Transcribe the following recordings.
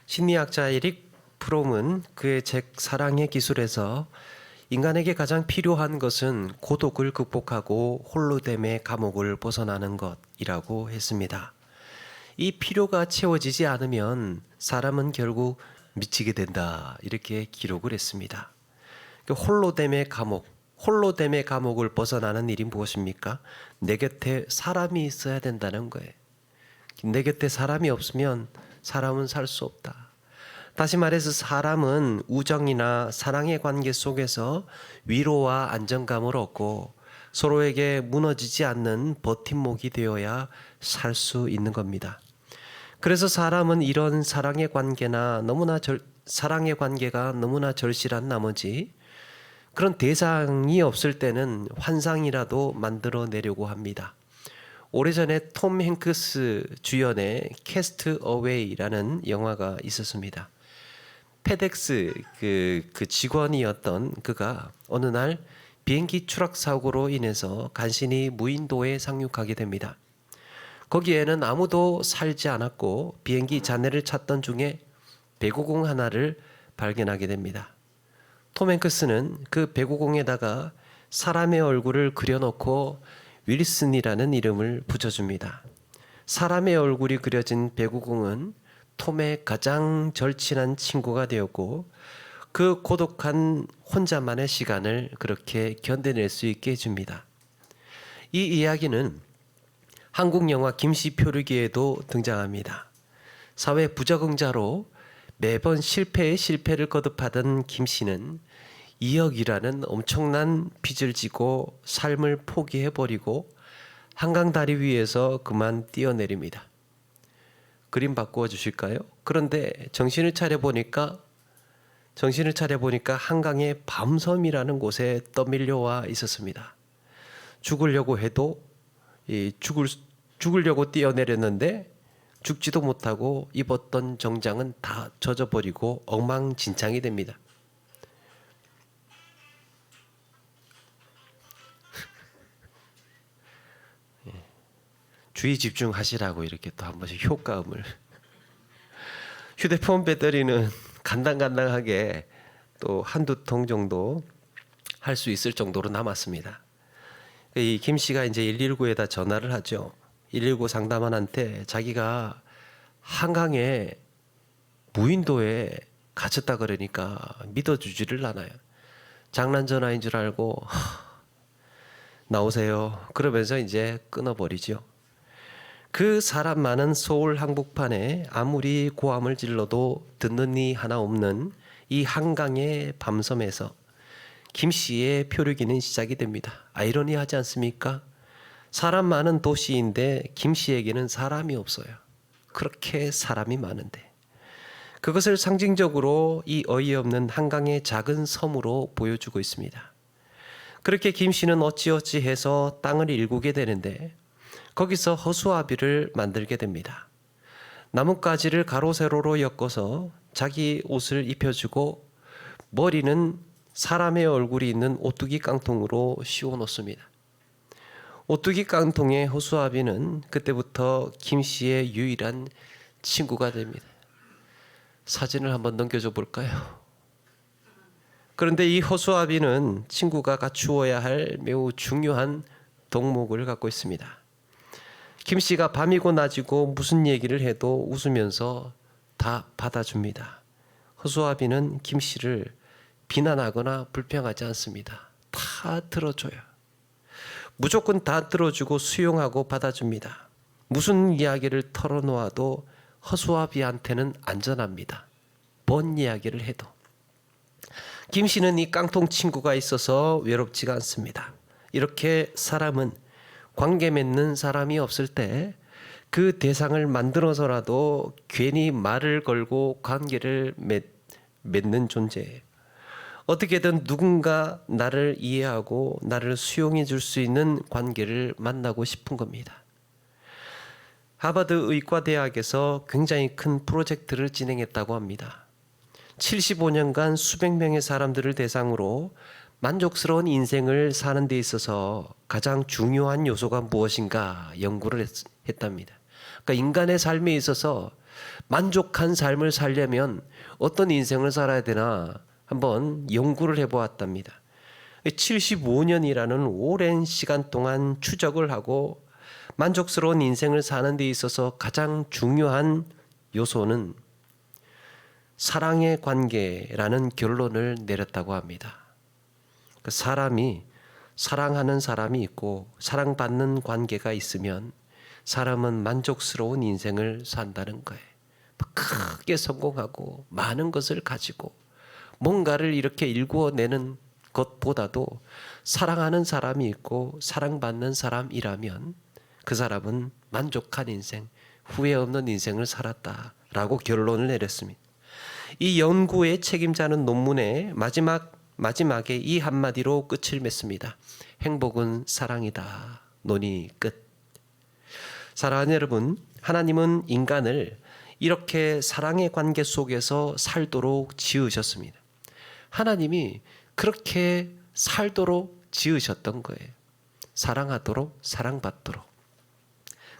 심리학자 에릭 프롬은 그의 책 사랑의 기술에서 인간에게 가장 필요한 것은 고독을 극복하고 홀로됨의 감옥을 벗어나는 것이라고 했습니다. 이 필요가 채워지지 않으면 사람은 결국 미치게 된다, 이렇게 기록을 했습니다. 홀로됨의 감옥을 벗어나는 일이 무엇입니까? 내 곁에 사람이 있어야 된다는 거예요. 내 곁에 사람이 없으면 사람은 살 수 없다. 다시 말해서 사람은 우정이나 사랑의 관계 속에서 위로와 안정감을 얻고 서로에게 무너지지 않는 버팀목이 되어야 살 수 있는 겁니다. 그래서 사람은 이런 사랑의 관계가 너무나 절실한 나머지 그런 대상이 없을 때는 환상이라도 만들어내려고 합니다. 오래전에 톰 행크스 주연의 캐스트 어웨이라는 영화가 있었습니다. 페덱스 그 직원이었던 그가 어느 날 비행기 추락 사고로 인해서 간신히 무인도에 상륙하게 됩니다. 거기에는 아무도 살지 않았고 비행기 잔해를 찾던 중에 배구공 하나를 발견하게 됩니다. 톰 행크스는 그 배구공에다가 사람의 얼굴을 그려놓고 윌슨이라는 이름을 붙여줍니다. 사람의 얼굴이 그려진 배구공은 톰의 가장 절친한 친구가 되었고 그 고독한 혼자만의 시간을 그렇게 견뎌낼 수 있게 해줍니다. 이 이야기는 한국 영화 김씨 표류기에도 등장합니다. 사회 부적응자로 매번 실패를 거듭하던 김씨는 2억이라는 엄청난 빚을 지고 삶을 포기해버리고 한강 다리 위에서 그만 뛰어내립니다. 그림 바꾸어 주실까요? 그런데 정신을 차려 보니까 한강의 밤섬이라는 곳에 떠밀려와 있었습니다. 죽으려고 해도 죽으려고 뛰어내렸는데 죽지도 못하고 입었던 정장은 다 젖어버리고 엉망진창이 됩니다. 주의 집중하시라고 이렇게 또 한 번씩 효과음을. 휴대폰 배터리는 간당간당하게 또 한두 통 정도 할 수 있을 정도로 남았습니다. 이 김 씨가 이제 119에다 전화를 하죠. 119 상담원한테 자기가 한강에 무인도에 갇혔다 그러니까 믿어주지를 않아요. 장난 전화인 줄 알고 나오세요. 그러면서 이제 끊어버리죠. 그 사람 많은 서울 한복판에 아무리 고함을 질러도 듣는 이 하나 없는 이 한강의 밤섬에서 김 씨의 표류기는 시작이 됩니다. 아이러니하지 않습니까? 사람 많은 도시인데 김 씨에게는 사람이 없어요. 그렇게 사람이 많은데. 그것을 상징적으로 이 어이없는 한강의 작은 섬으로 보여주고 있습니다. 그렇게 김 씨는 어찌어찌 해서 땅을 일구게 되는데 거기서 허수아비를 만들게 됩니다. 나뭇가지를 가로 세로로 엮어서 자기 옷을 입혀주고 머리는 사람의 얼굴이 있는 오뚜기 깡통으로 씌워 놓습니다. 오뚜기 깡통의 허수아비는 그때부터 김 씨의 유일한 친구가 됩니다. 사진을 한번 넘겨줘 볼까요? 그런데 이 허수아비는 친구가 갖추어야 할 매우 중요한 덕목을 갖고 있습니다. 김 씨가 밤이고 낮이고 무슨 얘기를 해도 웃으면서 다 받아줍니다. 허수아비는 김 씨를 비난하거나 불평하지 않습니다. 다 들어줘요. 무조건 다 들어주고 수용하고 받아줍니다. 무슨 이야기를 털어놓아도 허수아비한테는 안전합니다. 뭔 이야기를 해도. 김 씨는 이 깡통 친구가 있어서 외롭지가 않습니다. 이렇게 사람은 관계 맺는 사람이 없을 때 그 대상을 만들어서라도 괜히 말을 걸고 관계를 맺는 존재예요. 어떻게든 누군가 나를 이해하고 나를 수용해 줄 수 있는 관계를 만나고 싶은 겁니다. 하버드 의과대학에서 굉장히 큰 프로젝트를 진행했다고 합니다. 75년간 수백 명의 사람들을 대상으로 만족스러운 인생을 사는 데 있어서 가장 중요한 요소가 무엇인가 연구를 했답니다. 그러니까 인간의 삶에 있어서 만족한 삶을 살려면 어떤 인생을 살아야 되나 한번 연구를 해보았답니다. 75년이라는 오랜 시간 동안 추적을 하고 만족스러운 인생을 사는 데 있어서 가장 중요한 요소는 사랑의 관계라는 결론을 내렸다고 합니다. 그 사람이 사랑하는 사람이 있고 사랑받는 관계가 있으면 사람은 만족스러운 인생을 산다는 거예요. 크게 성공하고 많은 것을 가지고 뭔가를 이렇게 일구어내는 것보다도 사랑하는 사람이 있고 사랑받는 사람이라면 그 사람은 만족한 인생, 후회 없는 인생을 살았다라고 결론을 내렸습니다. 이 연구의 책임자는 논문의 마지막에 이 한마디로 끝을 맺습니다. 행복은 사랑이다. 논의 끝. 사랑하는 여러분, 하나님은 인간을 이렇게 사랑의 관계 속에서 살도록 지으셨습니다. 하나님이 그렇게 살도록 지으셨던 거예요. 사랑하도록, 사랑받도록.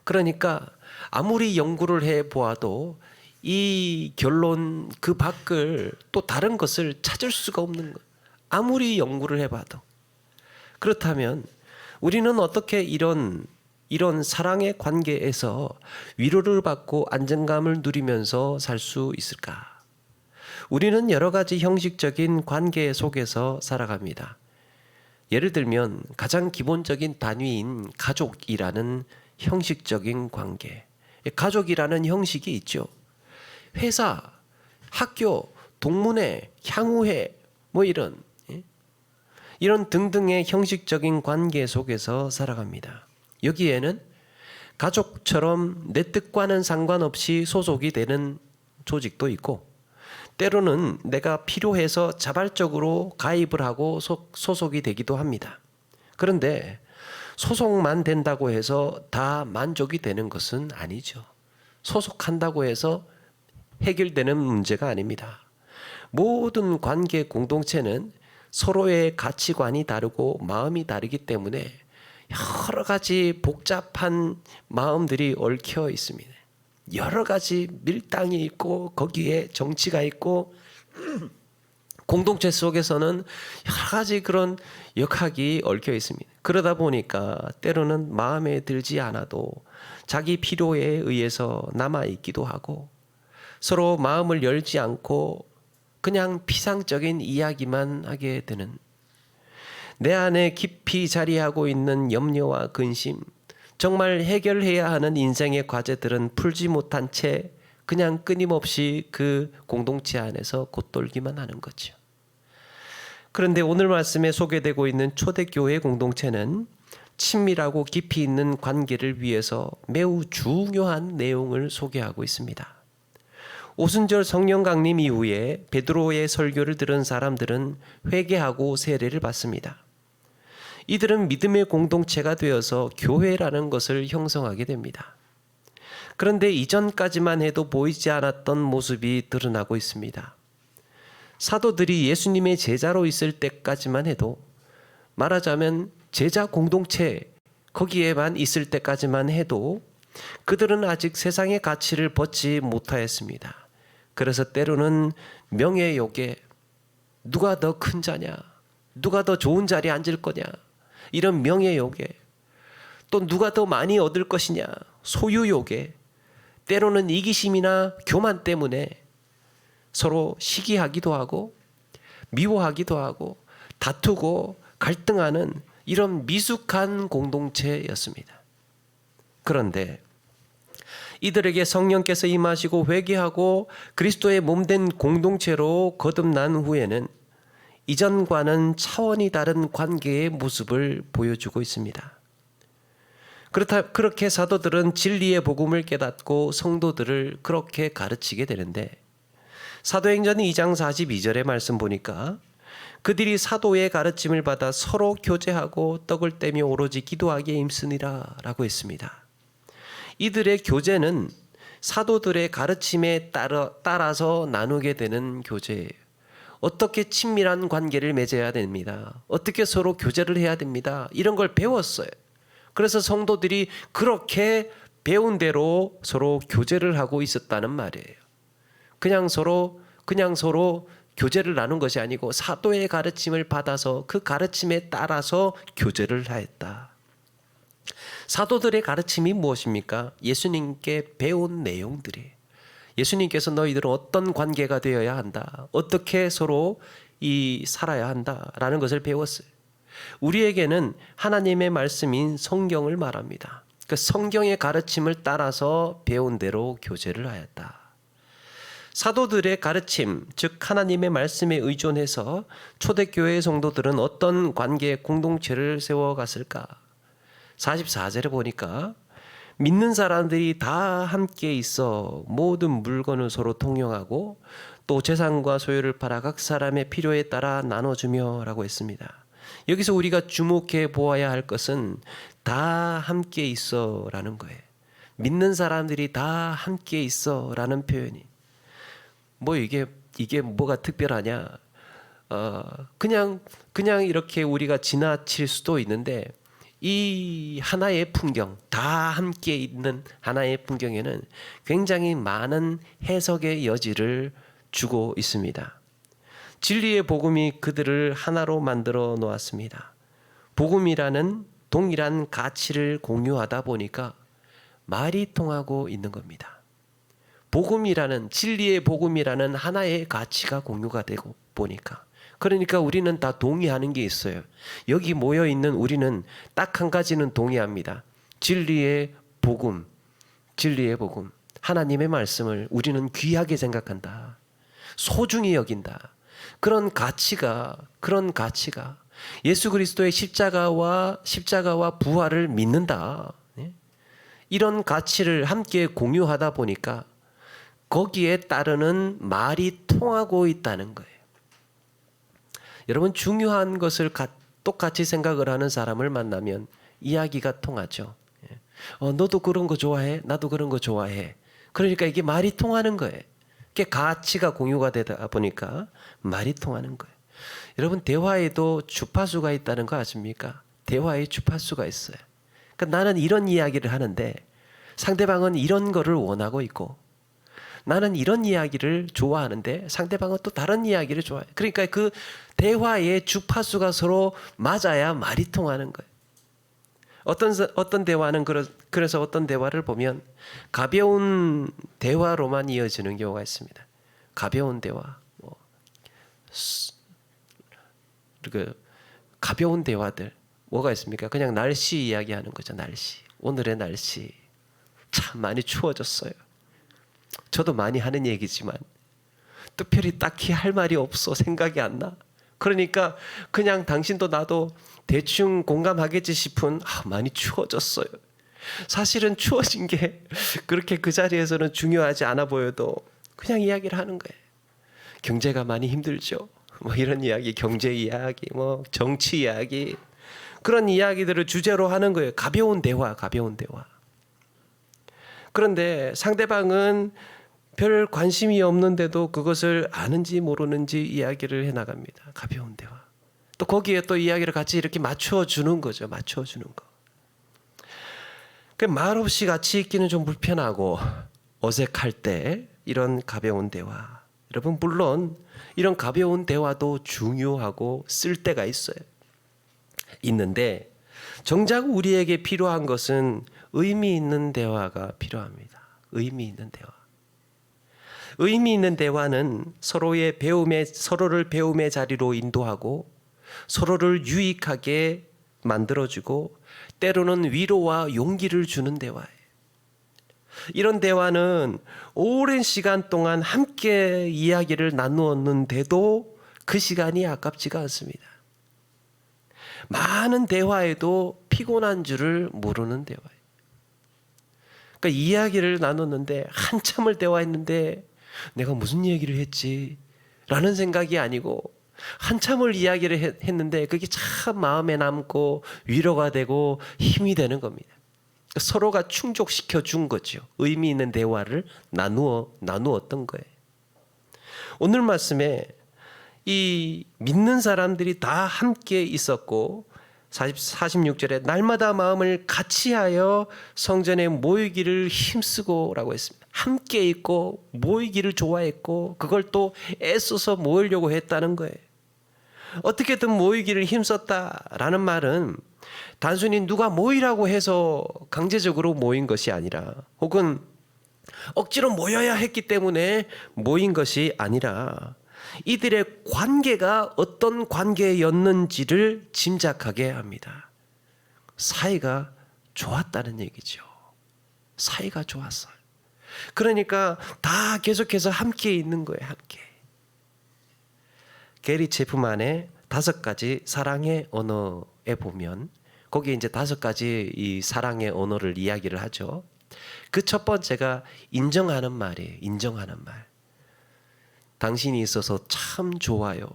그러니까 아무리 연구를 해보아도 이 결론 그 밖을 또 다른 것을 찾을 수가 없는 거예요. 아무리 연구를 해봐도. 그렇다면 우리는 어떻게 이런 사랑의 관계에서 위로를 받고 안정감을 누리면서 살 수 있을까? 우리는 여러 가지 형식적인 관계 속에서 살아갑니다. 예를 들면 가장 기본적인 단위인 가족이라는 형식적인 관계. 가족이라는 형식이 있죠. 회사, 학교, 동문회, 향후회 뭐 이런 등등의 형식적인 관계 속에서 살아갑니다. 여기에는 가족처럼 내 뜻과는 상관없이 소속이 되는 조직도 있고 때로는 내가 필요해서 자발적으로 가입을 하고 소속이 되기도 합니다. 그런데 소속만 된다고 해서 다 만족이 되는 것은 아니죠. 소속한다고 해서 해결되는 문제가 아닙니다. 모든 관계 공동체는 서로의 가치관이 다르고 마음이 다르기 때문에 여러 가지 복잡한 마음들이 얽혀 있습니다. 여러 가지 밀당이 있고 거기에 정치가 있고 공동체 속에서는 여러 가지 그런 역학이 얽혀 있습니다. 그러다 보니까 때로는 마음에 들지 않아도 자기 필요에 의해서 남아있기도 하고 서로 마음을 열지 않고 그냥 피상적인 이야기만 하게 되는 내 안에 깊이 자리하고 있는 염려와 근심, 정말 해결해야 하는 인생의 과제들은 풀지 못한 채 그냥 끊임없이 그 공동체 안에서 곧돌기만 하는 거죠. 그런데 오늘 말씀에 소개되고 있는 초대교회 공동체는 친밀하고 깊이 있는 관계를 위해서 매우 중요한 내용을 소개하고 있습니다. 오순절 성령 강림 이후에 베드로의 설교를 들은 사람들은 회개하고 세례를 받습니다. 이들은 믿음의 공동체가 되어서 교회라는 것을 형성하게 됩니다. 그런데 이전까지만 해도 보이지 않았던 모습이 드러나고 있습니다. 사도들이 예수님의 제자로 있을 때까지만 해도 말하자면 제자 공동체 거기에만 있을 때까지만 해도 그들은 아직 세상의 가치를 벗지 못하였습니다. 그래서 때로는 명예욕에 누가 더 큰 자냐, 누가 더 좋은 자리에 앉을 거냐, 이런 명예욕에 또 누가 더 많이 얻을 것이냐, 소유욕에 때로는 이기심이나 교만 때문에 서로 시기하기도 하고 미워하기도 하고 다투고 갈등하는 이런 미숙한 공동체였습니다. 그런데 이들에게 성령께서 임하시고 회개하고 그리스도의 몸된 공동체로 거듭난 후에는 이전과는 차원이 다른 관계의 모습을 보여주고 있습니다. 그렇게 사도들은 진리의 복음을 깨닫고 성도들을 그렇게 가르치게 되는데 사도행전 2장 42절의 말씀 보니까 그들이 사도의 가르침을 받아 서로 교제하고 떡을 떼며 오로지 기도하기에 힘쓰니라 라고 했습니다. 이들의 교제는 사도들의 가르침에 따라서 나누게 되는 교제예요. 어떻게 친밀한 관계를 맺어야 됩니다. 어떻게 서로 교제를 해야 됩니다. 이런 걸 배웠어요. 그래서 성도들이 그렇게 배운 대로 서로 교제를 하고 있었다는 말이에요. 그냥 서로 교제를 나눈 것이 아니고 사도의 가르침을 받아서 그 가르침에 따라서 교제를 하였다. 사도들의 가르침이 무엇입니까? 예수님께 배운 내용들이, 예수님께서 너희들은 어떤 관계가 되어야 한다, 어떻게 서로 살아야 한다라는 것을 배웠어요. 우리에게는 하나님의 말씀인 성경을 말합니다. 그 성경의 가르침을 따라서 배운 대로 교제를 하였다. 사도들의 가르침, 즉 하나님의 말씀에 의존해서 초대교회 성도들은 어떤 관계 공동체를 세워갔을까? 44절에 보니까 믿는 사람들이 다 함께 있어 모든 물건을 서로 통용하고 또 재산과 소유를 팔아 각 사람의 필요에 따라 나눠주며 라고 했습니다. 여기서 우리가 주목해 보아야 할 것은 다 함께 있어 라는 거예요. 믿는 사람들이 다 함께 있어 라는 표현이 이게 뭐가 특별하냐? 그냥 이렇게 우리가 지나칠 수도 있는데 이 하나의 풍경, 다 함께 있는 하나의 풍경에는 굉장히 많은 해석의 여지를 주고 있습니다. 진리의 복음이 그들을 하나로 만들어 놓았습니다. 복음이라는 동일한 가치를 공유하다 보니까 말이 통하고 있는 겁니다. 복음이라는, 진리의 복음이라는 하나의 가치가 공유가 되고 보니까, 그러니까 우리는 다 동의하는 게 있어요. 여기 모여 있는 우리는 딱 한 가지는 동의합니다. 진리의 복음, 하나님의 말씀을 우리는 귀하게 생각한다, 소중히 여긴다. 그런 가치가 예수 그리스도의 십자가와 부활을 믿는다. 이런 가치를 함께 공유하다 보니까 거기에 따르는 말이 통하고 있다는 거예요. 여러분, 중요한 것을 똑같이 생각을 하는 사람을 만나면 이야기가 통하죠. 너도 그런 거 좋아해? 나도 그런 거 좋아해. 그러니까 이게 말이 통하는 거예요. 이게 가치가 공유가 되다 보니까 말이 통하는 거예요. 여러분, 대화에도 주파수가 있다는 거 아십니까? 대화에 주파수가 있어요. 그러니까 나는 이런 이야기를 하는데 상대방은 이런 거를 원하고 있고, 나는 이런 이야기를 좋아하는데 상대방은 또 다른 이야기를 좋아해. 그러니까 그 대화의 주파수가 서로 맞아야 말이 통하는 거예요. 어떤 대화는 그래서 어떤 대화를 보면 가벼운 대화로만 이어지는 경우가 있습니다. 가벼운 대화, 가벼운 대화들 뭐가 있습니까? 그냥 날씨 이야기하는 거죠. 날씨. 오늘의 날씨 참 많이 추워졌어요. 저도 많이 하는 얘기지만 특별히 딱히 할 말이 없어. 생각이 안 나. 그러니까 그냥 당신도 나도 대충 공감하겠지 싶은 많이 추워졌어요. 사실은 추워진 게 그렇게 그 자리에서는 중요하지 않아 보여도 그냥 이야기를 하는 거예요. 경제가 많이 힘들죠. 이런 이야기, 경제 이야기, 정치 이야기, 그런 이야기들을 주제로 하는 거예요. 가벼운 대화. 그런데 상대방은 별 관심이 없는데도 그것을 아는지 모르는지 이야기를 해나갑니다. 가벼운 대화. 또 거기에 또 이야기를 같이 이렇게 맞춰주는 거죠. 맞춰주는 거. 말없이 같이 있기는 좀 불편하고 어색할 때 이런 가벼운 대화. 여러분, 물론 이런 가벼운 대화도 중요하고 쓸 때가 있는데 정작 우리에게 필요한 것은 의미 있는 대화가 필요합니다. 의미 있는 대화. 의미 있는 대화는 서로를 배움의 자리로 인도하고 서로를 유익하게 만들어주고 때로는 위로와 용기를 주는 대화예요. 이런 대화는 오랜 시간 동안 함께 이야기를 나누었는데도 그 시간이 아깝지가 않습니다. 많은 대화에도 피곤한 줄을 모르는 대화예요. 그러니까 이야기를 나눴는데 한참을 대화했는데 내가 무슨 얘기를 했지? 라는 생각이 아니고 한참을 이야기를 했는데 그게 참 마음에 남고 위로가 되고 힘이 되는 겁니다. 서로가 충족시켜 준 거죠. 의미 있는 대화를 나누었던 거예요. 오늘 말씀에 이 믿는 사람들이 다 함께 있었고 46절에 날마다 마음을 같이하여 성전에 모이기를 힘쓰고라고 했습니다. 함께 있고 모이기를 좋아했고 그걸 또 애써서 모이려고 했다는 거예요. 어떻게든 모이기를 힘썼다라는 말은 단순히 누가 모이라고 해서 강제적으로 모인 것이 아니라 혹은 억지로 모여야 했기 때문에 모인 것이 아니라 이들의 관계가 어떤 관계였는지를 짐작하게 합니다. 사이가 좋았다는 얘기죠. 사이가 좋았어요. 그러니까 다 계속해서 함께 있는 거예요. 함께. 게리 체프만의 5가지 사랑의 언어에 보면 거기에 이제 5가지 이 사랑의 언어를 이야기를 하죠. 그 첫 번째가 인정하는 말이에요. 인정하는 말. 당신이 있어서 참 좋아요.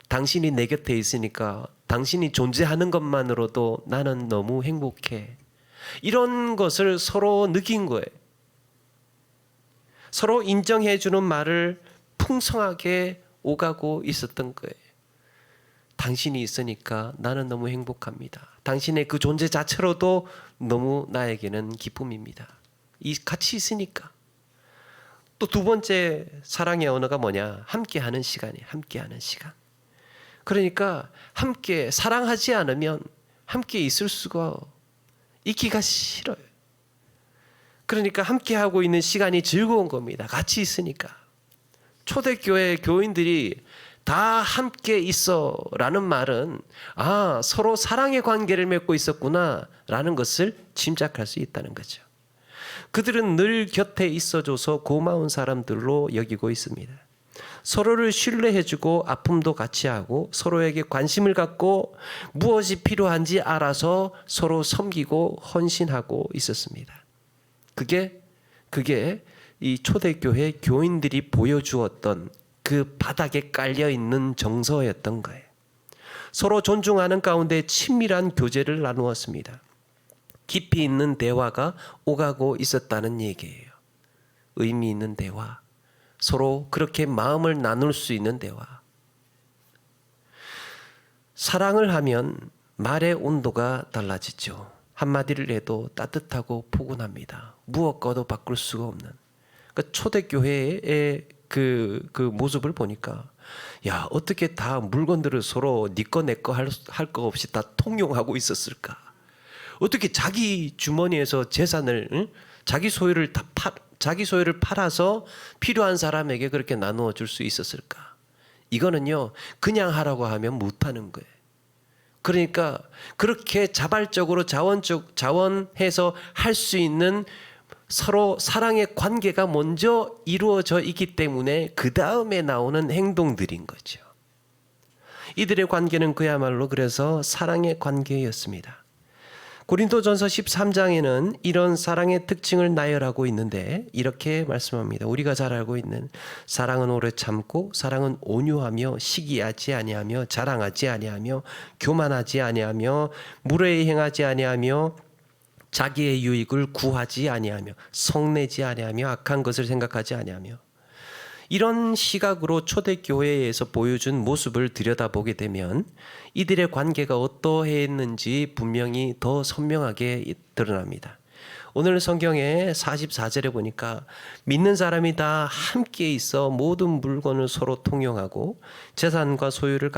당신이 내 곁에 있으니까 당신이 존재하는 것만으로도 나는 너무 행복해. 이런 것을 서로 느낀 거예요. 서로 인정해 주는 말을 풍성하게 오가고 있었던 거예요. 당신이 있으니까 나는 너무 행복합니다. 당신의 그 존재 자체로도 너무 나에게는 기쁨입니다. 같이 있으니까. 또 2번째 사랑의 언어가 뭐냐? 함께하는 시간이에요. 함께하는 시간. 그러니까 함께 사랑하지 않으면 함께 있기가 싫어요. 그러니까 함께하고 있는 시간이 즐거운 겁니다. 같이 있으니까. 초대교회 교인들이 다 함께 있어라는 말은 서로 사랑의 관계를 맺고 있었구나 라는 것을 짐작할 수 있다는 거죠. 그들은 늘 곁에 있어줘서 고마운 사람들로 여기고 있습니다. 서로를 신뢰해주고 아픔도 같이 하고 서로에게 관심을 갖고 무엇이 필요한지 알아서 서로 섬기고 헌신하고 있었습니다. 그게 이 초대교회 교인들이 보여주었던 그 바닥에 깔려있는 정서였던 거예요. 서로 존중하는 가운데 친밀한 교제를 나누었습니다. 깊이 있는 대화가 오가고 있었다는 얘기예요. 의미 있는 대화. 서로 그렇게 마음을 나눌 수 있는 대화. 사랑을 하면 말의 온도가 달라지죠. 한마디를 해도 따뜻하고 포근합니다. 무엇과도 바꿀 수가 없는. 그러니까 초대교회의 그 모습을 보니까 어떻게 다 물건들을 서로 네 거 내 거 할 거 없이 다 통용하고 있었을까? 어떻게 자기 주머니에서 재산을 자기 소유를 팔아서 필요한 사람에게 그렇게 나누어 줄 수 있었을까? 이거는요 그냥 하라고 하면 못하는 거예요. 그러니까 그렇게 자발적으로 자원해서 할 수 있는 서로 사랑의 관계가 먼저 이루어져 있기 때문에 그 다음에 나오는 행동들인 거죠. 이들의 관계는 그야말로 그래서 사랑의 관계였습니다. 고린도전서 13장에는 이런 사랑의 특징을 나열하고 있는데 이렇게 말씀합니다. 우리가 잘 알고 있는 사랑은 오래 참고 사랑은 온유하며 시기하지 아니하며 자랑하지 아니하며 교만하지 아니하며 무례히 행하지 아니하며 자기의 유익을 구하지 아니하며 성내지 아니하며 악한 것을 생각하지 아니하며 이런 시각으로 초대교회에서 보여준 모습을 들여다보게 되면 이들의 관계가 어떠했는지 분명히 더 선명하게 드러납니다. 오늘 성경의 44절에 보니까 믿는 사람이 다 함께 있어 모든 물건을 서로 통용하고 재산과 소유를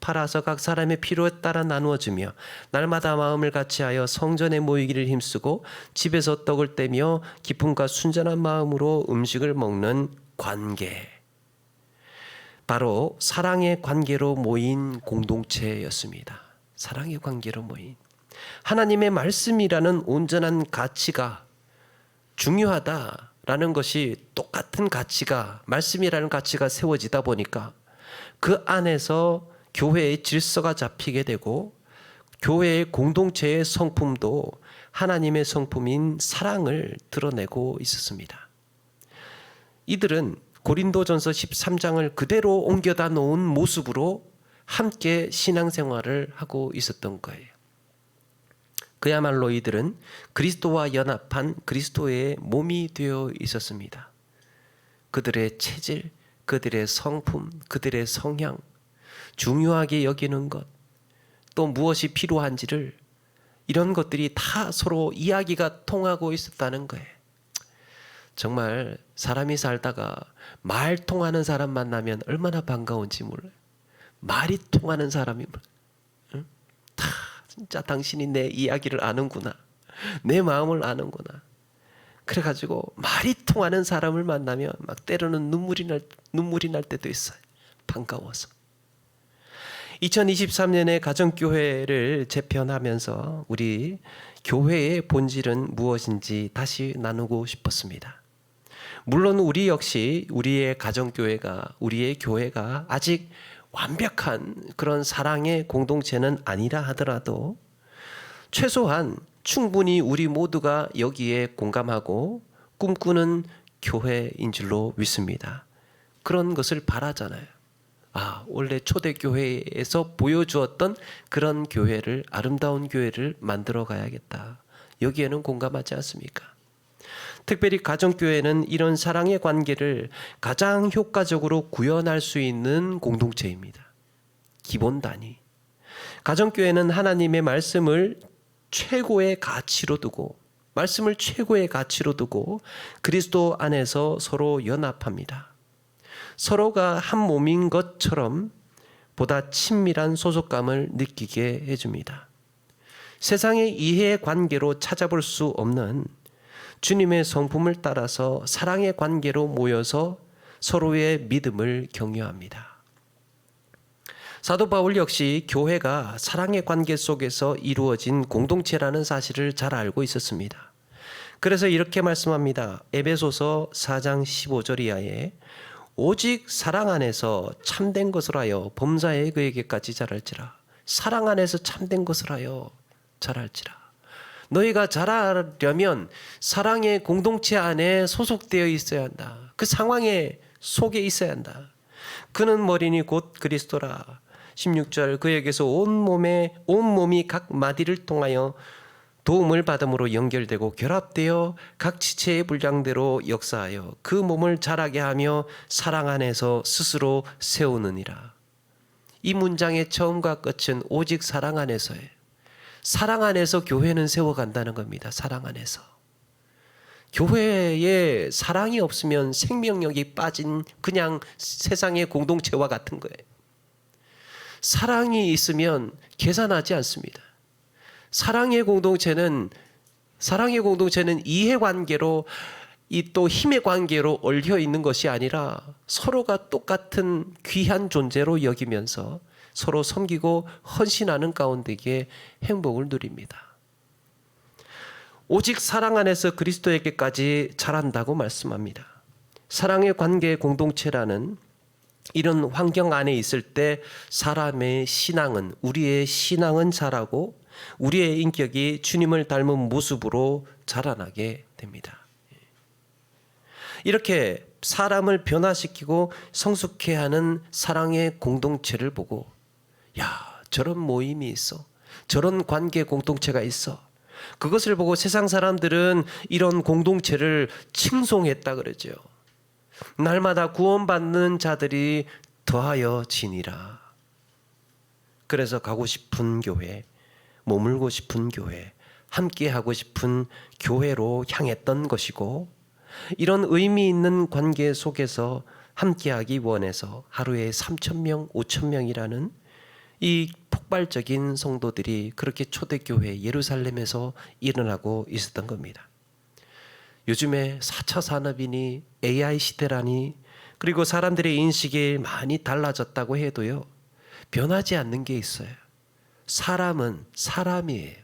팔아서 각 사람의 필요에 따라 나누어주며 날마다 마음을 같이하여 성전에 모이기를 힘쓰고 집에서 떡을 떼며 기쁨과 순전한 마음으로 음식을 먹는 관계. 바로 사랑의 관계로 모인 공동체였습니다. 사랑의 관계로 모인. 하나님의 말씀이라는 온전한 가치가 중요하다라는 것이 똑같은 가치가 말씀이라는 가치가 세워지다 보니까 그 안에서 교회의 질서가 잡히게 되고 교회의 공동체의 성품도 하나님의 성품인 사랑을 드러내고 있었습니다. 이들은 고린도전서 13장을 그대로 옮겨다 놓은 모습으로 함께 신앙생활을 하고 있었던 거예요. 그야말로 이들은 그리스도와 연합한 그리스도의 몸이 되어 있었습니다. 그들의 체질, 그들의 성품, 그들의 성향, 중요하게 여기는 것, 또 무엇이 필요한지를 이런 것들이 다 서로 이야기가 통하고 있었다는 거예요. 정말 사람이 살다가 말 통하는 사람 만나면 얼마나 반가운지 몰라요. 말이 통하는 사람이 응? 다 진짜 당신이 내 이야기를 아는구나. 내 마음을 아는구나. 그래가지고 말이 통하는 사람을 만나면 막 때로는 눈물이 날 때도 있어요. 반가워서. 2023년에 가정교회를 재편하면서 우리 교회의 본질은 무엇인지 다시 나누고 싶었습니다. 물론 우리 역시 우리의 가정교회가, 우리의 교회가 아직 완벽한 그런 사랑의 공동체는 아니라 하더라도 최소한 충분히 우리 모두가 여기에 공감하고 꿈꾸는 교회인 줄로 믿습니다. 그런 것을 바라잖아요. 원래 초대교회에서 보여주었던 그런 교회를, 아름다운 교회를 만들어 가야겠다. 여기에는 공감하지 않습니까? 특별히 가정교회는 이런 사랑의 관계를 가장 효과적으로 구현할 수 있는 공동체입니다. 기본 단위. 가정교회는 하나님의 말씀을 최고의 가치로 두고, 말씀을 최고의 가치로 두고 그리스도 안에서 서로 연합합니다. 서로가 한 몸인 것처럼 보다 친밀한 소속감을 느끼게 해줍니다. 세상의 이해 관계로 찾아볼 수 없는 주님의 성품을 따라서 사랑의 관계로 모여서 서로의 믿음을 격려합니다. 사도 바울 역시 교회가 사랑의 관계 속에서 이루어진 공동체라는 사실을 잘 알고 있었습니다. 그래서 이렇게 말씀합니다. 에베소서 4장 15절 이하에 오직 사랑 안에서 참된 것을 하여 범사에 그에게까지 자랄지라. 사랑 안에서 참된 것을 하여 자랄지라. 너희가 자라려면 사랑의 공동체 안에 소속되어 있어야 한다. 그 상황에 속에 있어야 한다. 그는 머리니 곧 그리스도라. 16절 그에게서 온 몸이 각 마디를 통하여 도움을 받음으로 연결되고 결합되어 각 지체의 분량대로 역사하여 그 몸을 자라게 하며 사랑 안에서 스스로 세우느니라. 이 문장의 처음과 끝은 오직 사랑 안에서예요. 사랑 안에서 교회는 세워간다는 겁니다. 사랑 안에서. 교회에 사랑이 없으면 생명력이 빠진 그냥 세상의 공동체와 같은 거예요. 사랑이 있으면 계산하지 않습니다. 사랑의 공동체는 이해관계로 또 힘의 관계로 얽혀 있는 것이 아니라 서로가 똑같은 귀한 존재로 여기면서 서로 섬기고 헌신하는 가운데에 행복을 누립니다. 오직 사랑 안에서 그리스도에게까지 자란다고 말씀합니다. 사랑의 관계 공동체라는 이런 환경 안에 있을 때 우리의 신앙은 자라고 우리의 인격이 주님을 닮은 모습으로 자라나게 됩니다. 이렇게 사람을 변화시키고 성숙해 하는 사랑의 공동체를 보고 저런 모임이 있어. 저런 관계 공동체가 있어. 그것을 보고 세상 사람들은 이런 공동체를 칭송했다 그러죠. 날마다 구원받는 자들이 더하여 지니라. 그래서 가고 싶은 교회, 머물고 싶은 교회, 함께하고 싶은 교회로 향했던 것이고, 이런 의미 있는 관계 속에서 함께하기 원해서 하루에 3,000명, 5,000명이라는 이 폭발적인 성도들이 그렇게 초대교회 예루살렘에서 일어나고 있었던 겁니다. 요즘에 4차 산업이니 AI 시대라니 그리고 사람들의 인식이 많이 달라졌다고 해도요, 변하지 않는 게 있어요. 사람은 사람이에요.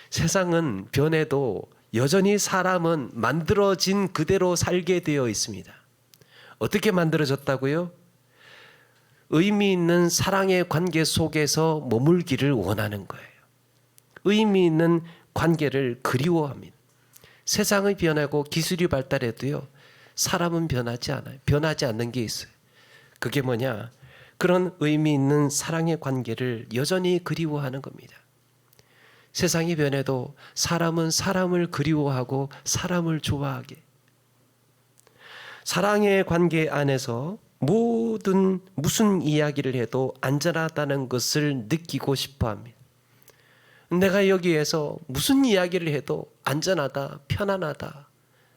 세상은 변해도 여전히 사람은 만들어진 그대로 살게 되어 있습니다. 어떻게 만들어졌다고요? 의미 있는 사랑의 관계 속에서 머물기를 원하는 거예요. 의미 있는 관계를 그리워합니다. 세상이 변하고 기술이 발달해도요, 사람은 변하지 않아요. 변하지 않는 게 있어요. 그게 뭐냐? 그런 의미 있는 사랑의 관계를 여전히 그리워하는 겁니다. 세상이 변해도 사람은 사람을 그리워하고 사람을 좋아하게. 사랑의 관계 안에서 무슨 이야기를 해도 안전하다는 것을 느끼고 싶어 합니다. 내가 여기에서 무슨 이야기를 해도 안전하다, 편안하다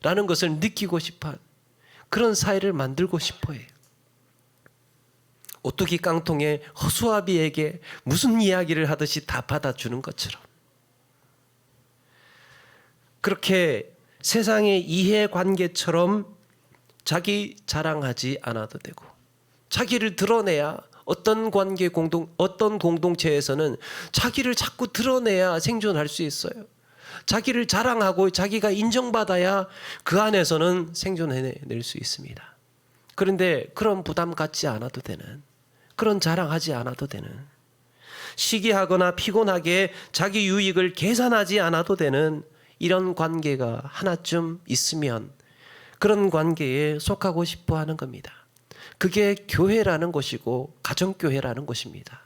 라는 것을 느끼고 싶어 하는 그런 사회를 만들고 싶어 해요. 오뚜기 깡통에 허수아비에게 무슨 이야기를 하듯이 다 받아주는 것처럼 그렇게 세상의 이해관계처럼 자기 자랑하지 않아도 되고 자기를 드러내야 어떤 공동체에서는 자기를 자꾸 드러내야 생존할 수 있어요. 자기를 자랑하고 자기가 인정받아야 그 안에서는 생존해낼 수 있습니다. 그런데 그런 부담 갖지 않아도 되는, 그런 자랑하지 않아도 되는, 시기하거나 피곤하게 자기 유익을 계산하지 않아도 되는 이런 관계가 하나쯤 있으면 그런 관계에 속하고 싶어 하는 겁니다. 그게 교회라는 것이고 가정교회라는 것입니다.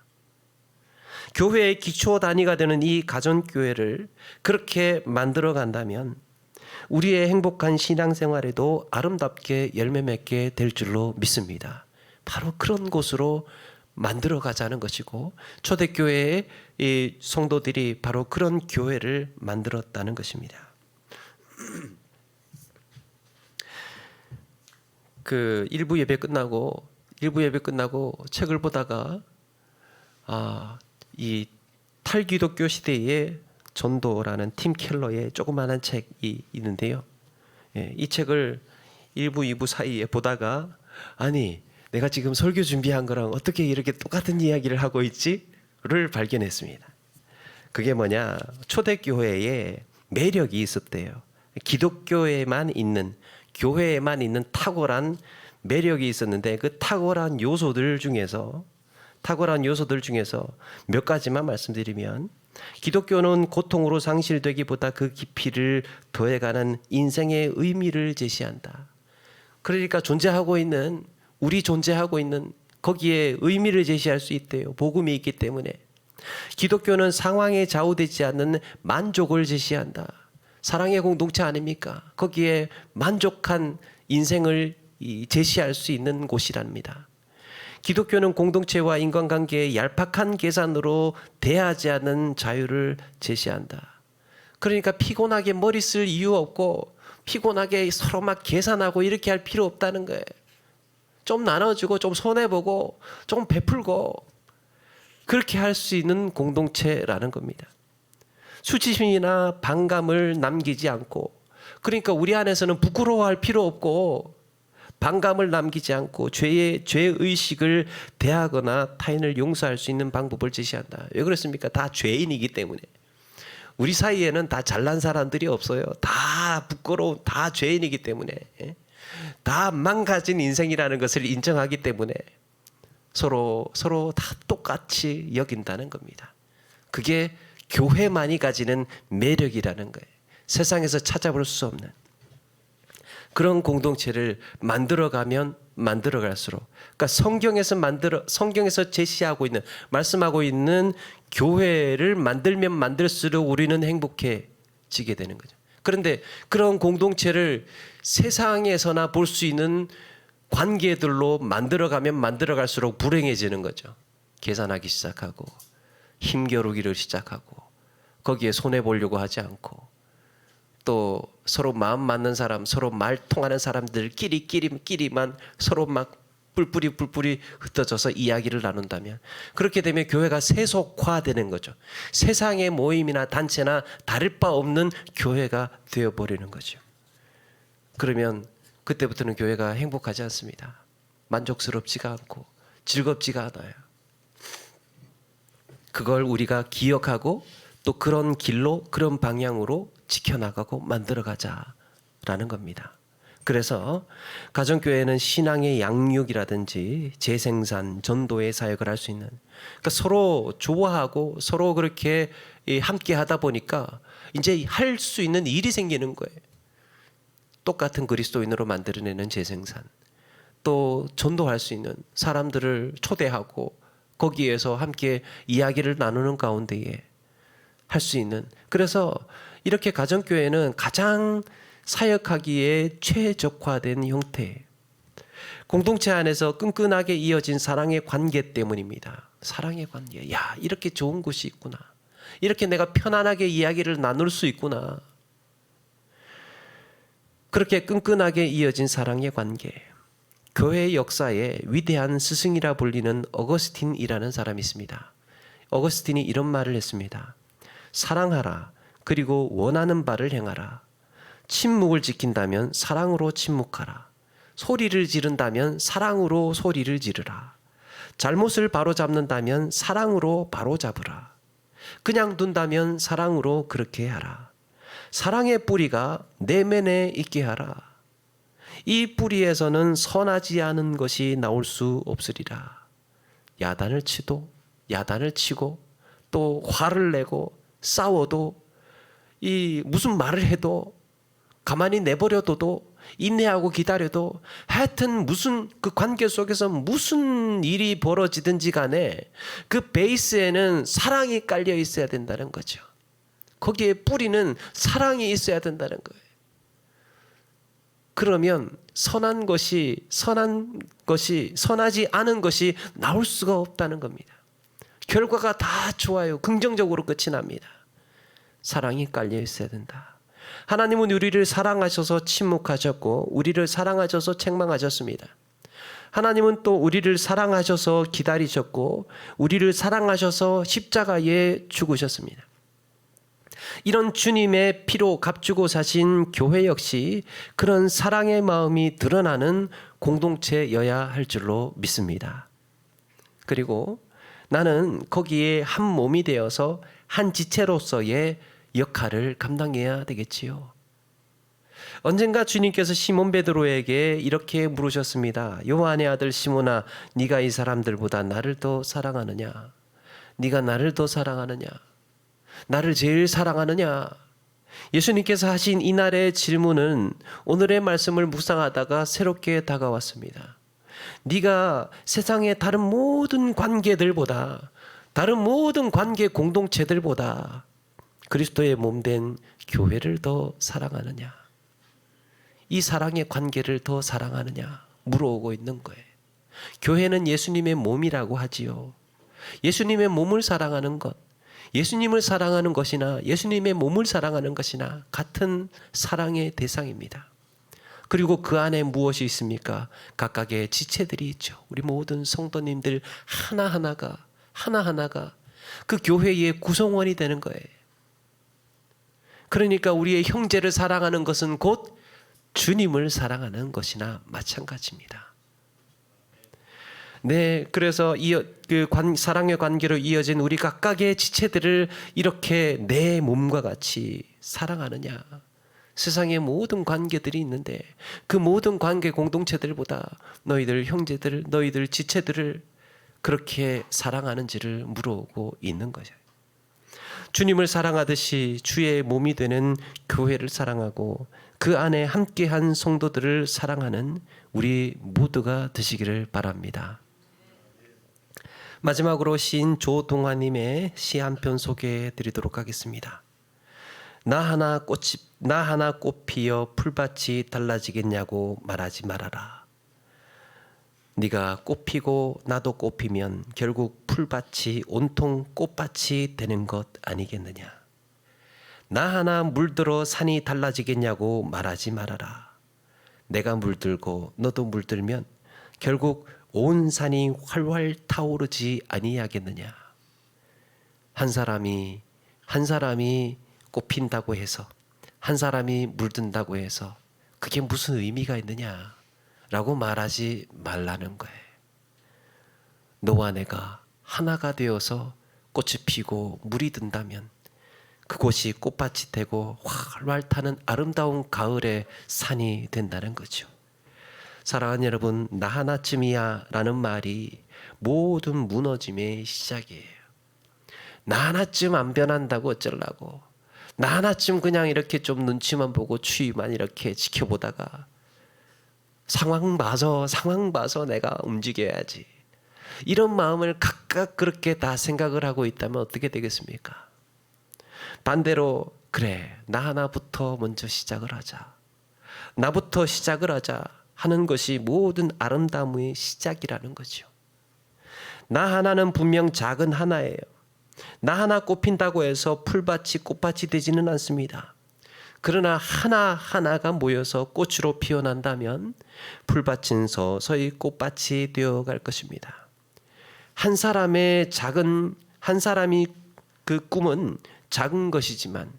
교회의 기초 단위가 되는 이 가정교회를 그렇게 만들어 간다면 우리의 행복한 신앙생활에도 아름답게 열매 맺게 될 줄로 믿습니다. 바로 그런 곳으로 만들어 가자는 것이고 초대교회의 이 성도들이 바로 그런 교회를 만들었다는 것입니다. 그 일부 예배 끝나고 책을 보다가 이 탈기독교 시대의 전도라는 팀 켈러의 조그마한 책이 있는데요. 이 책을 1부, 2부 사이에 보다가 아니 내가 지금 설교 준비한 거랑 어떻게 이렇게 똑같은 이야기를 하고 있지?를 발견했습니다. 그게 뭐냐, 초대교회에 매력이 있었대요. 기독교에만 있는, 교회에만 있는 탁월한 매력이 있었는데 그 탁월한 요소들 중에서 몇 가지만 말씀드리면, 기독교는 고통으로 상실되기보다 그 깊이를 더해가는 인생의 의미를 제시한다. 그러니까 우리 존재하고 있는 거기에 의미를 제시할 수 있대요. 복음이 있기 때문에. 기독교는 상황에 좌우되지 않는 만족을 제시한다. 사랑의 공동체 아닙니까? 거기에 만족한 인생을 제시할 수 있는 곳이랍니다. 기독교는 공동체와 인간관계의 얄팍한 계산으로 대하지 않는 자유를 제시한다. 그러니까 피곤하게 머리 쓸 이유 없고 피곤하게 서로 막 계산하고 이렇게 할 필요 없다는 거예요. 좀 나눠주고 좀 손해보고 좀 베풀고 그렇게 할 수 있는 공동체라는 겁니다. 수치심이나 반감을 남기지 않고, 그러니까 우리 안에서는 부끄러워할 필요 없고 반감을 남기지 않고 죄의식을 대하거나 타인을 용서할 수 있는 방법을 제시한다. 왜 그렇습니까? 다 죄인이기 때문에. 우리 사이에는 다 잘난 사람들이 없어요. 다 부끄러운, 다 죄인이기 때문에, 다 망가진 인생이라는 것을 인정하기 때문에 서로 다 똑같이 여긴다는 겁니다. 그게 교회만이 가지는 매력이라는 거예요. 세상에서 찾아볼 수 없는 그런 공동체를 만들어가면 만들어갈수록, 그러니까 성경에서 제시하고 있는, 말씀하고 있는 교회를 만들면 만들수록 우리는 행복해지게 되는 거죠. 그런데 그런 공동체를 세상에서나 볼 수 있는 관계들로 만들어가면 만들어갈수록 불행해지는 거죠. 계산하기 시작하고 힘겨루기를 시작하고 거기에 손해보려고 하지 않고 또 서로 마음 맞는 사람, 서로 말 통하는 사람들끼리만 서로 막 뿔뿔이 흩어져서 이야기를 나눈다면, 그렇게 되면 교회가 세속화되는 거죠. 세상의 모임이나 단체나 다를 바 없는 교회가 되어버리는 거죠. 그러면 그때부터는 교회가 행복하지 않습니다. 만족스럽지가 않고 즐겁지가 않아요. 그걸 우리가 기억하고 또 그런 길로, 그런 방향으로 지켜나가고 만들어가자라는 겁니다. 그래서 가정교회는 신앙의 양육이라든지 재생산, 전도의 사역을 할 수 있는, 그러니까 서로 좋아하고 서로 그렇게 함께 하다 보니까 이제 할 수 있는 일이 생기는 거예요. 똑같은 그리스도인으로 만들어내는 재생산, 또 전도할 수 있는 사람들을 초대하고 거기에서 함께 이야기를 나누는 가운데에 할 수 있는, 그래서 이렇게 가정교회는 가장 사역하기에 최적화된 형태. 공동체 안에서 끈끈하게 이어진 사랑의 관계 때문입니다. 사랑의 관계. 야, 이렇게 좋은 곳이 있구나. 이렇게 내가 편안하게 이야기를 나눌 수 있구나. 그렇게 끈끈하게 이어진 사랑의 관계. 교회 역사에 위대한 스승이라 불리는 어거스틴이라는 사람이 있습니다. 어거스틴이 이런 말을 했습니다. 사랑하라. 그리고 원하는 바를 행하라. 침묵을 지킨다면 사랑으로 침묵하라. 소리를 지른다면 사랑으로 소리를 지르라. 잘못을 바로잡는다면 사랑으로 바로잡으라. 그냥 둔다면 사랑으로 그렇게 하라. 사랑의 뿌리가 내면에 있게 하라. 이 뿌리에서는 선하지 않은 것이 나올 수 없으리라. 야단을 치고 또 화를 내고 싸워도 이 무슨 말을 해도 가만히 내버려둬도 인내하고 기다려도 하여튼 무슨 그 관계 속에서 무슨 일이 벌어지든지 간에 그 베이스에는 사랑이 깔려 있어야 된다는 거죠. 거기에 뿌리는 사랑이 있어야 된다는 거예요. 그러면 선하지 않은 것이 나올 수가 없다는 겁니다. 결과가 다 좋아요. 긍정적으로 끝이 납니다. 사랑이 깔려 있어야 된다. 하나님은 우리를 사랑하셔서 침묵하셨고 우리를 사랑하셔서 책망하셨습니다. 하나님은 또 우리를 사랑하셔서 기다리셨고 우리를 사랑하셔서 십자가에 죽으셨습니다. 이런 주님의 피로 값주고 사신 교회 역시 그런 사랑의 마음이 드러나는 공동체여야 할 줄로 믿습니다. 그리고 나는 거기에 한 몸이 되어서 한 지체로서의 역할을 감당해야 되겠지요. 언젠가 주님께서 시몬 베드로에게 이렇게 물으셨습니다. 요한의 아들 시몬아, 네가 이 사람들보다 나를 더 사랑하느냐? 네가 나를 더 사랑하느냐? 나를 제일 사랑하느냐? 예수님께서 하신 이날의 질문은 오늘의 말씀을 묵상하다가 새롭게 다가왔습니다. 네가 세상의 다른 모든 관계들보다, 다른 모든 관계 공동체들보다 그리스도의 몸된 교회를 더 사랑하느냐? 이 사랑의 관계를 더 사랑하느냐? 물어오고 있는 거예요. 교회는 예수님의 몸이라고 하지요. 예수님의 몸을 사랑하는 것, 예수님을 사랑하는 것이나 예수님의 몸을 사랑하는 것이나 같은 사랑의 대상입니다. 그리고 그 안에 무엇이 있습니까? 각각의 지체들이 있죠. 우리 모든 성도님들 하나하나가 그 교회의 구성원이 되는 거예요. 그러니까 우리의 형제를 사랑하는 것은 곧 주님을 사랑하는 것이나 마찬가지입니다. 네, 그래서 사랑의 관계로 이어진 우리 각각의 지체들을 이렇게 내 몸과 같이 사랑하느냐? 세상의 모든 관계들이 있는데 그 모든 관계 공동체들보다 너희들 형제들, 너희들 지체들을 그렇게 사랑하는지를 물어오고 있는 거죠. 주님을 사랑하듯이 주의 몸이 되는 교회를 사랑하고 그 안에 함께한 성도들을 사랑하는 우리 모두가 되시기를 바랍니다. 마지막으로 시인 조동환님의 시 한 편 소개해 드리도록 하겠습니다. 나 하나 꽃 피어 풀밭이 달라지겠냐고 말하지 말아라. 네가 꽃 피고 나도 꽃 피면 결국 풀밭이 온통 꽃밭이 되는 것 아니겠느냐. 나 하나 물들어 산이 달라지겠냐고 말하지 말아라. 내가 물들고 너도 물들면 결국 온 산이 활활 타오르지 아니하겠느냐. 한 사람이 꽃 핀다고 해서, 한 사람이 물든다고 해서 그게 무슨 의미가 있느냐라고 말하지 말라는 거예요. 너와 내가 하나가 되어서 꽃이 피고 물이 든다면 그곳이 꽃밭이 되고 활활 타는 아름다운 가을의 산이 된다는 거죠. 사랑하는 여러분, 나 하나쯤이야 라는 말이 모든 무너짐의 시작이에요. 나 하나쯤 안 변한다고 어쩌려고, 나 하나쯤 그냥 이렇게 좀 눈치만 보고 추위만 이렇게 지켜보다가 상황 봐서 내가 움직여야지, 이런 마음을 각각 그렇게 다 생각을 하고 있다면 어떻게 되겠습니까? 반대로 그래, 나 하나부터 먼저 시작을 하자, 나부터 시작을 하자 하는 것이 모든 아름다움의 시작이라는 거죠. 나 하나는 분명 작은 하나예요. 나 하나 꽃핀다고 해서 풀밭이 꽃밭이 되지는 않습니다. 그러나 하나하나가 모여서 꽃으로 피어난다면 풀밭은 서서히 꽃밭이 되어갈 것입니다. 한 사람이 그 꿈은 작은 것이지만,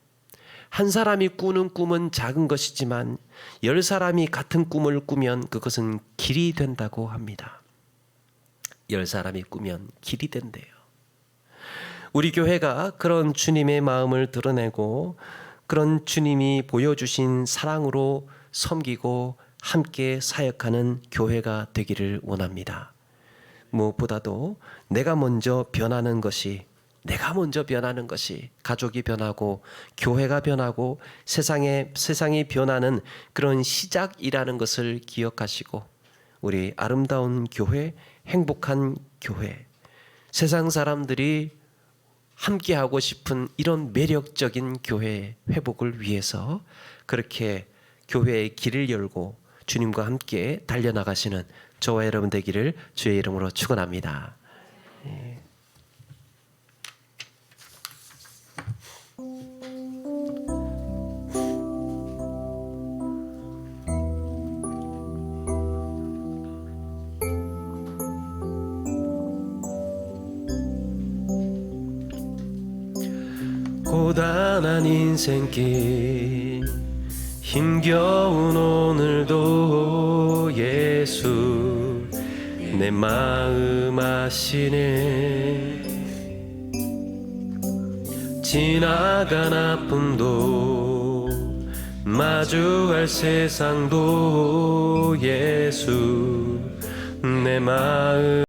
한 사람이 꾸는 꿈은 작은 것이지만 10사람이 같은 꿈을 꾸면 그것은 길이 된다고 합니다. 10사람이 꾸면 길이 된대요. 우리 교회가 그런 주님의 마음을 드러내고 그런 주님이 보여주신 사랑으로 섬기고 함께 사역하는 교회가 되기를 원합니다. 무엇보다도 내가 먼저 변하는 것이 가족이 변하고 교회가 변하고 세상이 변하는 그런 시작이라는 것을 기억하시고, 우리 아름다운 교회, 행복한 교회, 세상 사람들이 함께하고 싶은 이런 매력적인 교회 회복을 위해서 그렇게 교회의 길을 열고 주님과 함께 달려나가시는 저와 여러분 되기를 주의 이름으로 축원합니다. 고단한 인생길 힘겨운 오늘도 예수 내 마음 아시네. 지나간 아픔도 마주할 세상도 예수 내 마음